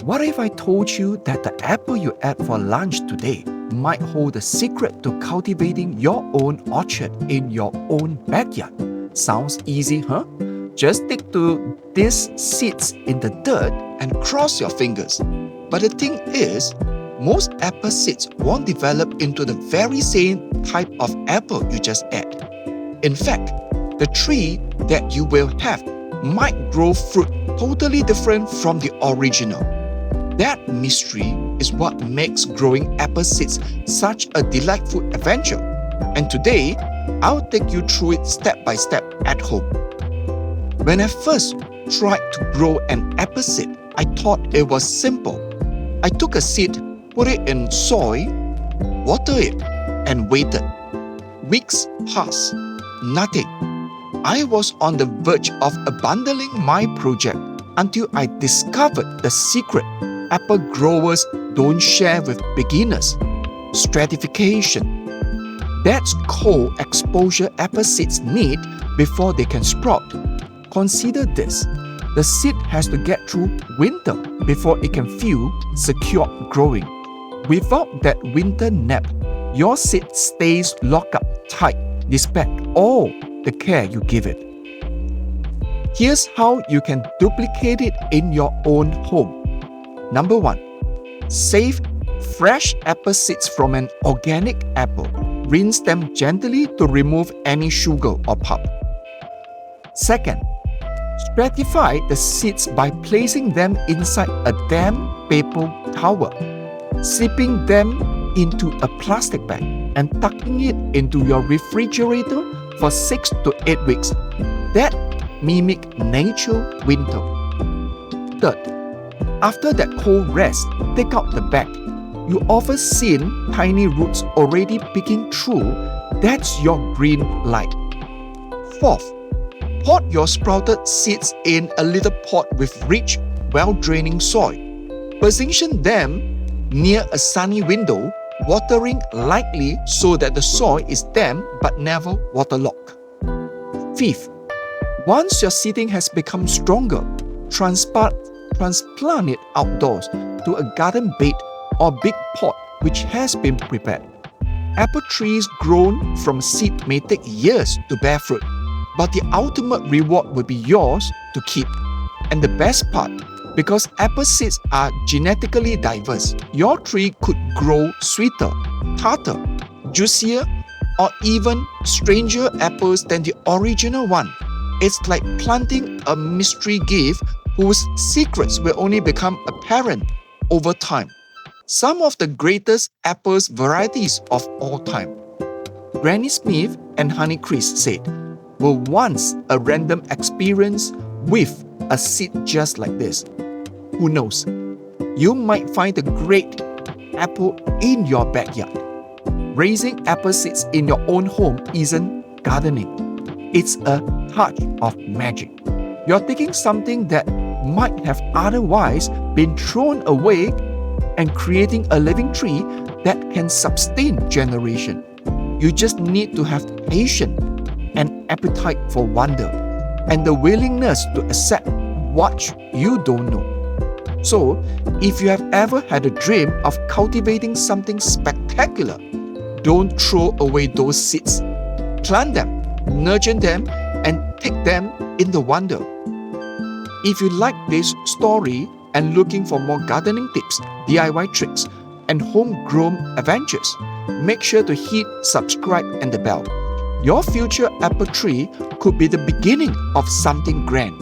What if I told you that the apple you ate for lunch today might hold the secret to cultivating your own orchard in your own backyard? Sounds easy, huh? Just stick to these seeds in the dirt and cross your fingers. But the thing is, most apple seeds won't develop into the very same type of apple you just ate. In fact, the tree that you will have might grow fruit totally different from the original. That mystery is what makes growing apple seeds such a delightful adventure. And today, I'll take you through it step by step at home. When I first tried to grow an apple seed, I thought it was simple. I took a seed, put it in soil, water it, and waited. Weeks passed. Nothing. I was on the verge of abandoning my project until I discovered the secret apple growers don't share with beginners: stratification. That's cold exposure apple seeds need before they can sprout. Consider this: the seed has to get through winter before it can feel secure growing. Without that winter nap, your seed stays locked up tight despite all the care you give it. Here's how you can duplicate it in your own home. Number 1. Save fresh apple seeds from an organic apple. Rinse them gently to remove any sugar or pulp. Second, stratify the seeds by placing them inside a damp paper towel, slipping them into a plastic bag, and tucking it into your refrigerator for 6 to 8 weeks. That mimics nature's winter. Third, after that cold rest, take out the bag. You often see tiny roots already peeking through. That's your green light. Fourth, pot your sprouted seeds in a little pot with rich, well-draining soil. Position them near a sunny window, watering lightly so that the soil is damp but never waterlogged. Fifth, once your seeding has become stronger, transplant it outdoors to a garden bed or big pot which has been prepared. Apple trees grown from seed may take years to bear fruit, but the ultimate reward will be yours to keep. And the best part, because apple seeds are genetically diverse, your tree could grow sweeter, tarter, juicier, or even stranger apples than the original one. It's like planting a mystery gift whose secrets will only become apparent over time. Some of the greatest apples varieties of all time, Granny Smith and Honeycrisp said, were once a random experience with a seed just like this. Who knows? You might find a great apple in your backyard. Raising apple seeds in your own home isn't gardening. It's a touch of magic. You're taking something that might have otherwise been thrown away and creating a living tree that can sustain generations. You just need to have patience, an appetite for wonder, and the willingness to accept what you don't know. So, if you have ever had a dream of cultivating something spectacular, don't throw away those seeds. Plant them, nurture them, and take them in the wonder. If you like this story and looking for more gardening tips, DIY tricks, and homegrown adventures, make sure to hit subscribe and the bell. Your future apple tree could be the beginning of something grand.